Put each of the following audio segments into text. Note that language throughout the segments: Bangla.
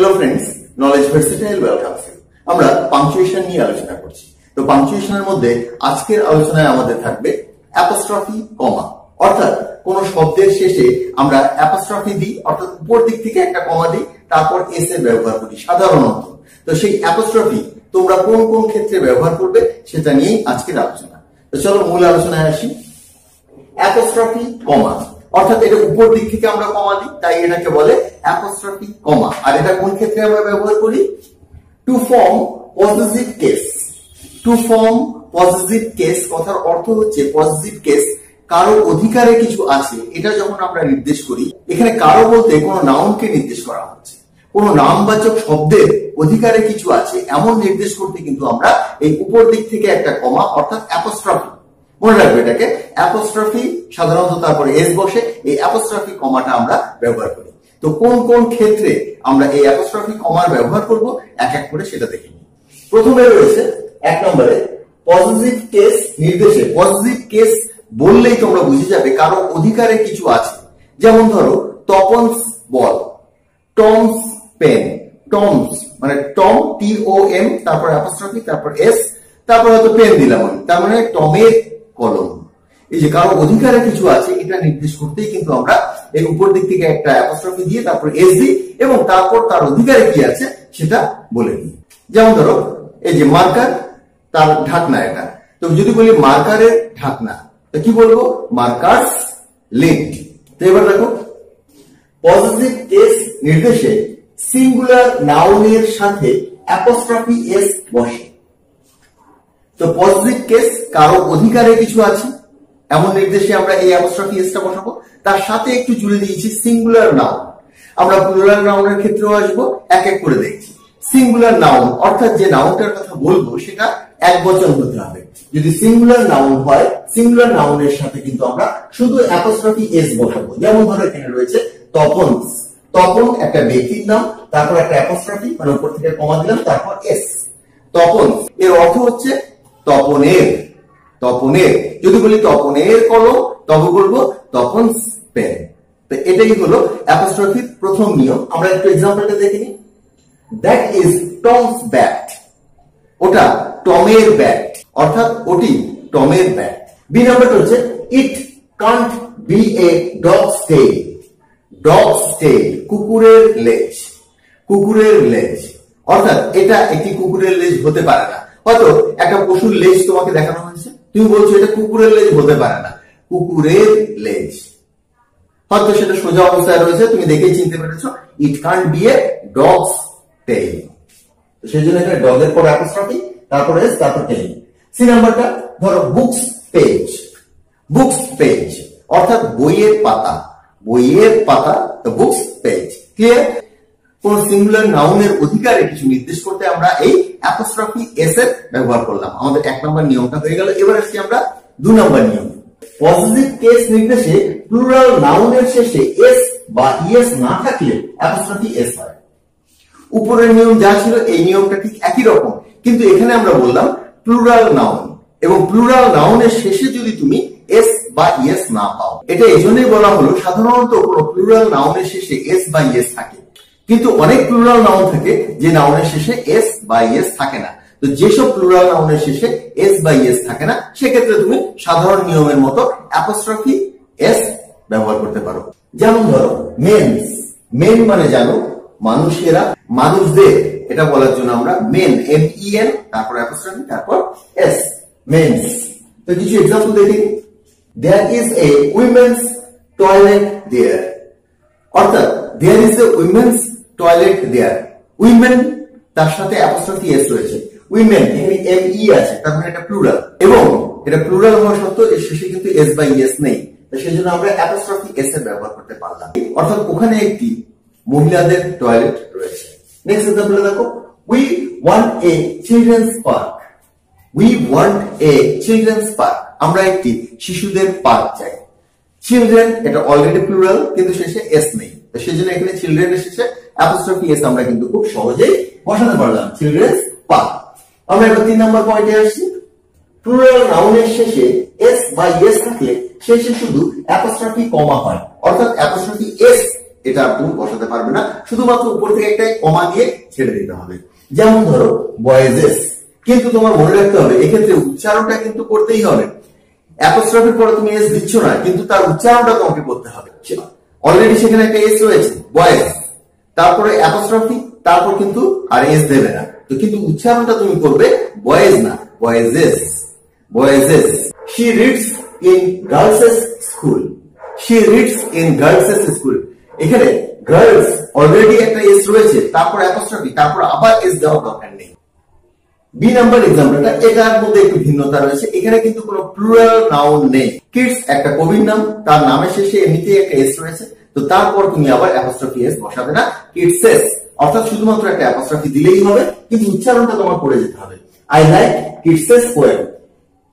Hello friends, knowledge versatile welcomes you. আমরা পাংচুয়েশন নিয়ে আলোচনা করছি। তো পাংচুয়েশনের মধ্যে আজকের আলোচনায় আমাদের থাকবে অ্যাপোস্ট্রফি, কমা। অর্থাৎ কোন শব্দের শেষে আমরা অ্যাপোস্ট্রফি দিই, অর্থাৎ উপর দিক থেকে একটা কমা দিই, তারপর এস এর ব্যবহার করি সাধারণত। তো সেই অ্যাপোস্ট্রফি তোমরা কোন কোন ক্ষেত্রে ব্যবহার করবে সেটা নিয়েই আজকের আলোচনা। তো চলো মূল আলোচনায় আসি। অ্যাপোস্ট্রফি, কমা, অর্থাৎ এটা উপর দিক থেকে আমরা কমা দিই, তাই এটাকে বলে অ্যাপোস্ট্রফি, কমা। আর এটা কোন ক্ষেত্রে আমরা ব্যবহার করি? To form positive case. To form positive case কথার অর্থ হচ্ছে পজিটিভ কেস কারো অধিকারে কিছু আছে, এটা যখন আমরা নির্দেশ করি। এখানে কারো বলতে কোন নাউনকে নির্দেশ করা হচ্ছে, কোন নামবাচক শব্দের অধিকারে কিছু আছে এমন নির্দেশ করতে কিন্তু আমরা এই উপর দিক থেকে একটা কমা অর্থাৎ অ্যাপোস্ট্রফি, মনে রাখবে এটাকে অ্যাপোস্ট্রফি, সাধারণত তারপরে এস বসে, এই অ্যাপোস্ট্রফি কমাটা আমরা ব্যবহার করি। তো কোন কোন ক্ষেত্রে আমরা এই অ্যাপোস্ট্রফি কমার ব্যবহার করব এক এক করে সেটা দেখে নিই। প্রথমে রয়েছে এক নম্বরে পজিটিভ কেস নির্দেশে। পজিটিভ কেস বললেই তোমরা বুঝে যাবে কারো অধিকারে কিছু আছে। যেমন ধরো তপনস বল, টমস পেন। টমস মানে টম, টি ও এম, তারপর অ্যাপোস্ট্রফি, তারপর এস, তারপর হয়তো পেন দিলাম আমি, তার মানে টমের কলম। এই যে কারো অধিকারে কিছু আছে এটা নির্দেশ করতেই কিন্তু আমরা এই উপর দিক থেকে একটা অ্যাপোস্ট্রফি দিয়ে তারপর এস দিই এবং তারপর তার অধিকারে কি আছে সেটা বলে দিই। যেমন ধরো এই যে মার্কার, তার ঢাকনা এটা। তো যদি বলি মার্কারের ঢাকনা, তো কি বলবো? মার্কারস লিড। তো এবার দেখো পজিটিভ কেস নির্দেশে সিঙ্গুলার নাউনের সাথে অ্যাপোস্ট্রফি এস বসে। তো পজিটিভ কেস কারো অধিকারে কিছু আছে এমন নির্দেশে আমরা এই অ্যাপোস্ট্রফি এসটা বসাবো। তার সাথে একটু জুড়ে দিয়েছি সিঙ্গুলার নাউন। আমরা প্লুরাল নাউনের ক্ষেত্রেও আসবো, এক এক করে দেখছি। সিঙ্গুলার নাউন অর্থাৎ যে নাউনটার কথা বলবো সেটা এক বচন হতে হবে। যদি সিঙ্গুলার নাউন হয়, সিঙ্গুলার নাউনের সাথে কিন্তু আমরা শুধু অ্যাপোস্ট্রফি এস বসাবো। যেমন ধরো এখানে রয়েছে তপনস। তপন একটা ব্যক্তির নাম, তারপর একটা অ্যাপোস্ট্রফি মানে উপর থেকে কমা দিলাম, তারপর এস। তপন এর অর্থ হচ্ছে তপনের। তপনের যদি বলি তপনের কলম, তবে বলবো তপনস পেন। তো এটাই হলো অ্যাপোস্ট্রফির প্রথম নিয়ম। আমরা একটু এক্সাম্পলটা দেখে নিই। That is Tom's bat. ওটা টমের ব্যাট, অর্থাৎ ওটি টমের ব্যাট। বি নাম্বারটা হচ্ছে it can't B A dogs tail. Dogs tail কুকুরের লেজ। কুকুরের লেজ অর্থাৎ এটা একটি কুকুরের লেজ হতে পারে না। হয়তো একটা পশুর লেজ তোমাকে দেখানো হয়েছে, তুমি বলছো এটা কুকুরের লেজ হতে পারে না। কুকুরের লেজ হয়তো সেটা সোজা অবস্থায় রয়েছে, তুমি দেখেই চিনতে পেরেছো। It can't B A dogs tail. তো সেই জন্য এখানে ডগের পর অ্যাপোস্ট্রফি, তারপর এস, তারপর টেইল। সি নাম্বারটা ধরো বুকস পেজ। বুকস পেজ অর্থাৎ বইয়ের পাতা। বইয়ের পাতা, তো বুকস পেজ। ক্লিয়ার? কোন সিঙ্গুলার নাউনের অধিকারে কিছু নির্দেশ করতে আমরা এই অ্যাপোস্ট্রফি এস এর ব্যবহার করলাম। আমাদের এক নম্বর নিয়মটা হয়ে গেল। এবার আসছি আমরা দুই নম্বর নিয়ম। পজিটিভ কেস নির্দেশে প্লুরাল নাউনের শেষে এস বা ইএস না থাকলে অ্যাপোস্ট্রফি এস হয়। উপরের নিয়ম যা ছিল এই নিয়মটা ঠিক একই রকম, কিন্তু এখানে আমরা বললাম প্লুরাল নাউন, এবং প্লুরাল নাউনের শেষে যদি তুমি এস বা ইএস না পাও। এটা এজন্যই বলা হলো সাধারণত কোন প্লুরাল নাউনের শেষে এস বা ইএস থাকে, কিন্তু অনেক প্লুরাল নাউন থাকে যে নাউনের শেষে এস বা ইএস থাকে না। তো যেসব প্লুরাল নাউনের শেষে এস বা ইএস থাকে না সেক্ষেত্রে তুমি সাধারণ নিয়মের মতো অ্যাপোস্ট্রফি এস ব্যবহার করতে পারো। যেমন ধরো মেন্স। মেন মানে জানো মানুষেরা, মানুষদের, এটা বলার জন্য আমরা মেন, এম ই এন, তারপর অ্যাপোস্ট্রফি, তারপর এস, মেন্স। তো কিছু এক্সাম্পল দেখি। There is a women's toilet there. অর্থাৎ there is a women's toilet there. Women তার সাথে অ্যাপোস্ট্রফি এস রয়েছে। উইমেন এখানে এম ই আছে, তার মানে এটা প্লুরাল, এবং এটা প্লুরাল হওয়া সত্ত্বেও এর শেষে কিন্তু এস বা ইএস নেই। সেই জন্য আমরা অ্যাপোস্ট্রফি এস এর ব্যবহার করতে পারলাম। অর্থাৎ ওখানে একটি মহিলাদের টয়লেট রয়েছে। নেক্সট এক্সাম্পল দেখো। We want a children's park. We want a children's park. আমরা একটি শিশুদের পার্ক চাই। চিলড্রেন এটা অলরেডি প্লুরাল, কিন্তু শেষে এস নেই। তো সেই জন্য এখানে চিলড্রেনের শেষে অ্যাপোস্ট্রফি এস আমরা কিন্তু খুব সহজেই বসাতে পারলাম, চিলড্রেন্স পার্ক। আমরা এবার 3 নম্বর পয়েন্টে আসছি। প্লুরাল নাউনের শেষে এস বা ইএস থাকলে শেষে শুধু অ্যাপোস্ট্রফি কমা হয়, অর্থাৎ অ্যাপোস্ট্রফি এস এটা তুমি বসাতে পারবে না, শুধুমাত্র উপর থেকে একটা কমা দিয়ে ছেড়ে দিতে হবে। যেমন ধরো ভয়েসেস, কিন্তু তোমার মনে রাখতে হবে এক্ষেত্রে উচ্চারণটা কিন্তু করতেই হবে। অ্যাপোস্ট্রফির পরে তুমি এস দিচ্ছ না, কিন্তু তার উচ্চারণটা তোমাকে করতে হবে। অলরেডি সেখানে একটা এস রয়েছে ভয়েস, তারপরে অ্যাপোস্ট্রফি, তারপর কিন্তু আর এস দেবে না, তো কিন্তু উচ্চারণটা তুমি করবে ভয়েস না, voices, voices. She reads in girls school, she reads in girls school. এখানে গার্লস অলরেডি একটা এস রয়েছে, তারপর অ্যাপোস্ট্রফি, তারপর আবার এস দেওয়ার দরকার নেই। বি নাম্বার এক্সাম্পলটা, এটার মধ্যে একটু ভিন্নতা রয়েছে, এখানে কিন্তু কোনো প্লুরাল নাউন নেই। কিডস একটা কবির নাম, তার নামের শেষে এমনিতেই একটা এস রয়েছে, তো তারপর তুমি আবার অ্যাপোস্ট্রফি এস বসাবে না, কিডসেস, অর্থাৎ শুধুমাত্র একটা অ্যাপোস্ট্রফি দিলেই হবে, কিন্তু উচ্চারণটা তোমার করে যেতে হবে। আই লাইক কিডসেস পোয়েম,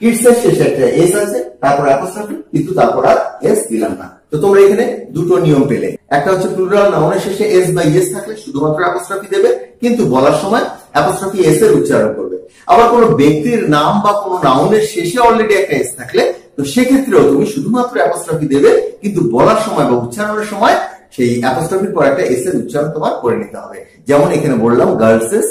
কিডসের শেষে একটা এস আছে, তারপর অ্যাপোস্ট্রফি, কিন্তু তারপর আর এস দিলাম না। তো তোমরা এখানে দুটো নিয়ম পেলে, একটা হচ্ছে প্লুরাল নাউনের শেষে এস বা এস থাকলে শুধুমাত্র অ্যাপোস্ট্রফি দেবে, কিন্তু বলার সময় অ্যাপোস্ট্রফি এস এর উচ্চারণ করবে। আবার কোনো ব্যক্তির নাম বা কোনো নাউনের শেষে অলরেডি একটা এস থাকলে, তো সেক্ষেত্রেও তুমি শুধুমাত্র অ্যাপোস্ট্রফি দেবে, কিন্তু বলার সময় বা উচ্চারণের সময় সেই অ্যাপোস্ট্রফির পর একটা এস এর উচ্চারণ তোমার করে নিতে হবে। যেমন এখানে বললাম গার্লসেস,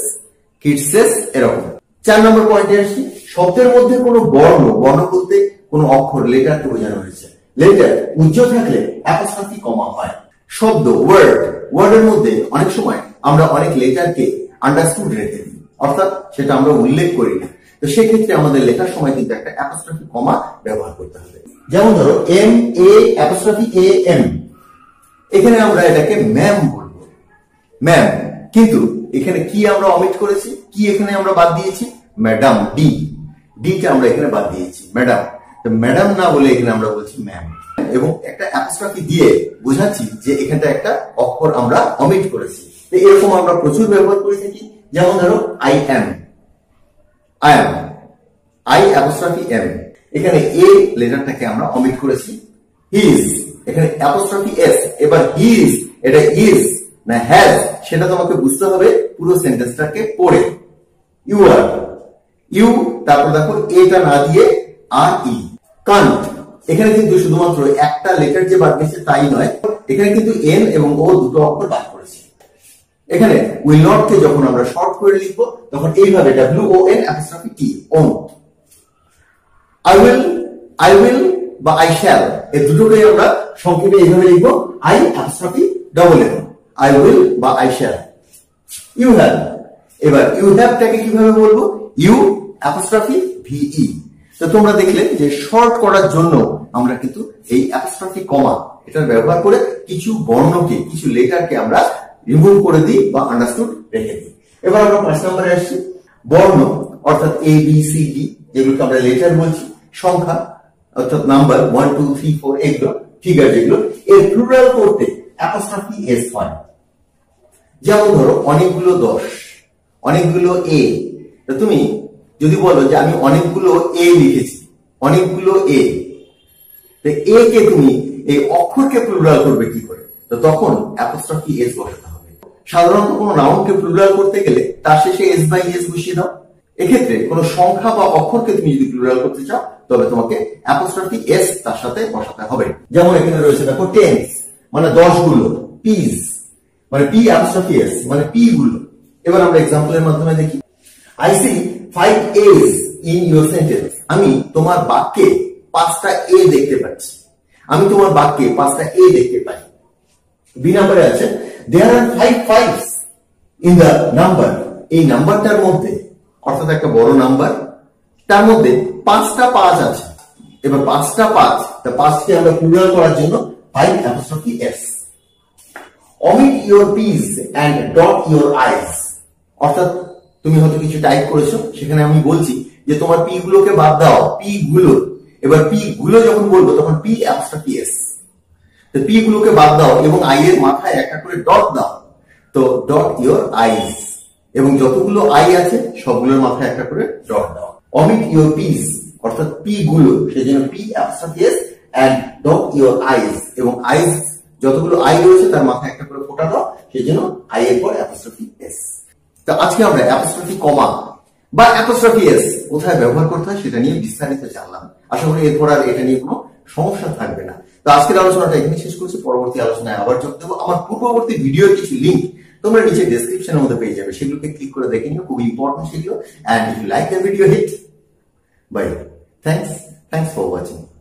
কিডসেস, এরকম। 4 নম্বর পয়েন্টে আসছি, শব্দের মধ্যে কোনো বর্ণ, বর্ণ বলতে কোনো অক্ষর, লেটারকে বোঝানো হয়েছে। লেটার উজ্জ্বল থাকলে অ্যাপোস্ট্রফি কমা হয়। শব্দ ওয়ার্ড, ওয়ার্ডের মধ্যে অনেক সময় আমরা অনেক লেটারকে আন্ডারস্টুড রেখে দিই, অর্থাৎ সেটা আমরা উল্লেখ করি না, তো সেক্ষেত্রে আমাদের লেখার সময় কিন্তু একটা অ্যাপোস্ট্রফি কমা ব্যবহার করতে হবে। যেমন ধরো M A apostrophe A M, এখানে আমরা এটাকে ম্যাম বলবো, ম্যাম, কিন্তু এখানে কি আমরা অমিট করেছি, কি এখানে আমরা বাদ দিয়েছি, ম্যাডাম, ডি, ডিটা আমরা এখানে বাদ দিয়েছি, ম্যাডাম, তো ম্যাডাম না বলে এখানে আমরা বলছি ম্যাম, এবং একটা অ্যাপোস্ট্রফি দিয়ে বোঝাচ্ছি যে এখানটা একটা অক্ষর আমরা অমিট করেছি। তো এরকম আমরা প্রচুর ব্যবহার করে থাকি। যেমন ধরো I am, I am, I apostrophe M, এখানে এ লেটারটাকে আমরা অমিট করেছি। হিজ, এখানে অ্যাপোস্ট্রফি এস, এবার হিজ এটা ইজ না হ্যাজ সেটা তোমাকে বুঝতে হবে পুরো সেন্টেন্সটাকে পড়ে। ইউ আর, ইউ, তারপর দেখো এটা না দিয়ে আর ই। কান্ট, এখানে কিন্তু শুধুমাত্র একটা লেটার যে বাদ দিয়েছে তাই নয়, এখানে কিন্তু এন এবং ও দুটো অক্ষর বাদ করেছে। এখানে উইল নট কে যখন আমরা শর্ট করে লিখবো তখন এইভাবে W O N apostrophe T, won't. I will বা আই শ্যাল, এই দুটোকেই আমরা সংক্ষেপে এইভাবে লিখবো, I apostrophe double N, I will বা আই শ্যাল। ইউ হ্যাভ, এবার ইউ হ্যাভটাকে কিভাবে বলবো, ইউ অ্যাপোস্ট্রফি ভিই। তো তোমরা দেখলে যে শর্ট করার জন্য আমরা কিন্তু এই অ্যাপোস্ট্রফি কমা এটার ব্যবহার করে কিছু বর্ণকে, কিছু লেটারকে আমরা রিমুভ করে দিই বা আন্ডারস্টুড রেখে দিই। এবার আমরা 5 নম্বরে আসছি, বর্ণ অর্থাৎ এ বি সি ডি, যেগুলোকে আমরা লেটার বলছি, সংখ্যা অর্থাৎ নাম্বার 1 2 3 4, এগুলো ফিগার, যেগুলো এর প্লুরাল করতে অ্যাপোস্ট্রফি এস হয়। যেমন ধরো অনেকগুলো 10, অনেকগুলো এ, তুমি যদি বলো যে আমি অনেকগুলো এ লিখেছি, অনেকগুলো এ, তো এ কে তুমি এই অক্ষরকে প্লুরাল করবে কি করে, তো তখন অ্যাপোস্ট্রফি এস বসাতে হবে। সাধারণত কোনো নাউনকে প্লুরাল করতে গেলে তার শেষে এস বাই এস বসিয়ে দাও। এক্ষেত্রে কোনো সংখ্যা বা অক্ষরকে তুমি যদি প্লুরাল করতে চাও তবে তোমাকে অ্যাপোস্ট্রফি এস তার সাথে বসাতে হবে। যেমন এখানে রয়েছে দেখো টেন্স মানে 10 গুলো, পিস মানে পি অ্যাপোস্ট্রফি এস মানে পি গুলো। এবার আমরা এক্সাম্পলের মাধ্যমে দেখি। I see 5 A's in your sentence. আমি তোমার বাক্যে 5টা এ দেখতে পাচ্ছি, আমি তোমার বাক্যে 5টা এ দেখতে পাই। বি নম্বরে আছে there are 5 5s in the number, এই নাম্বারটার মধ্যে অর্থাৎ একটা বড় নাম্বার, তার মধ্যে 5টা 5 আছে। এবার 5টা 5, তা 5কে আমরা প্লুরাল করার জন্য 5 apostrophe S. omit your p's and dot your i's, অর্থাৎ তুমি হয়তো কিছু টাইপ করেছো, সেখানে আমি বলছি যে তোমার পি গুলোকে বাদ দাও, পি গুলো, এবার পি গুলো যখন বলবো তখন পি অ্যাপোস্ট্রফি এস, তো পি গুলোকে বাদ দাও এবং আই এর মাথায় একটা করে ডট দাও, তো ডট ইওর আইস, এবং যতগুলো আই আছে সবগুলোর মাথায় একটা করে ডট দাও। omit your p's অর্থাৎ পি গুলো, সেজন্য P apostrophe S and dot your eyes, এবং আইস যতগুলো আই রয়েছে তার মাথায় একটা করে ফোঁটা দাও, সেজন্য আই এর পর অ্যাপোস্ট্রফি এস। তো আজকে আমরা অ্যাপোস্ট্রফি কমা বা অ্যাপোস্ট্রফি এস কোথায় ব্যবহার করতে হয় সেটা নিয়ে বিস্তারিত জানলাম। আশা করি এরপর আর এটা নিয়ে কোনো সমস্যা থাকবে না। তো আজকের আলোচনাটা এখানে শেষ করছি, পরবর্তী আলোচনায় আবার যোগ দেবো। আমার পূর্ববর্তী ভিডিওর কিছু লিঙ্ক তোমরা নিচে ডেসক্রিপশনের মধ্যে পেয়ে যাবে, সেগুলোকে ক্লিক করে দেখে নিও, খুব ইম্পর্টেন্ট সেগুলো। And if you like the video, hit bye. Thanks for watching.